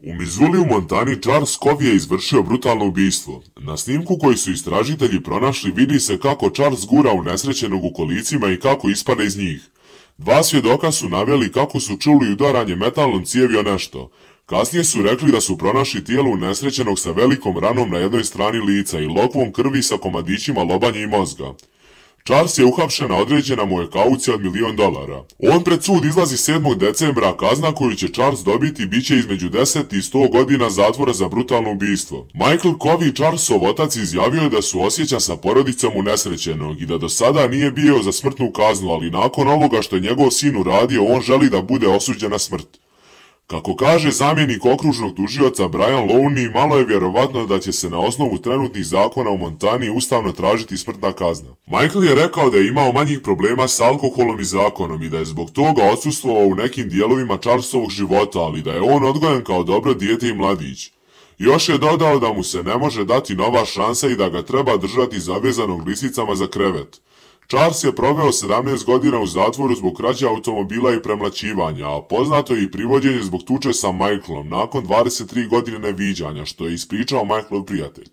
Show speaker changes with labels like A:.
A: U Missouri u Montani Charles Covey je izvršio brutalno ubistvo. Na snimku koji su istražitelji pronašli vidi se kako Charles gura unesrećenog u kolicima i kako ispada iz njih. Dva svjedoka su naveli kako su čuli udaranje metalnom cijevi o nešto. Kasnije su rekli da su pronašli tijelo unesrećenog sa velikom ranom na jednoj strani lica i lokvom krvi sa komadićima lobanje i mozga. Charles je uhapšen, a određena mu je kaucija od $1.000.000. On pred sud izlazi 7. decembra, a kazna koju će Charles dobiti biće između 10 i 100 godina zatvora za brutalno ubistvo. Michael Covey, Charlesov otac, izjavio je da su osjeća sa porodicom unesrećenog i da do sada nije bio za smrtnu kaznu, ali nakon ovoga što je njegov sin uradio, on želi da bude osuđen na smrt. Kako kaže zamjenik okružnog tužioca Brian Lowney, malo je vjerovatno da će se na osnovu trenutnih zakona u Montani ustavno tražiti smrtna kazna. Michael je rekao da je imao manjih problema s alkoholom i zakonom i da je zbog toga odsustvovao u nekim dijelovima Charlesovog života, ali da je on odgojen kao dobro dijete i mladić. Još je dodao da mu se ne može dati nova šansa i da ga treba držati zavezanog lisicama za krevet. Charles je proveo 17 godina u zatvoru zbog krađe automobila i premlaćivanja, a poznato je i privođenje zbog tuče sa Michaelom nakon 23 godine neviđanja, što je ispričao Michaelov prijatelj.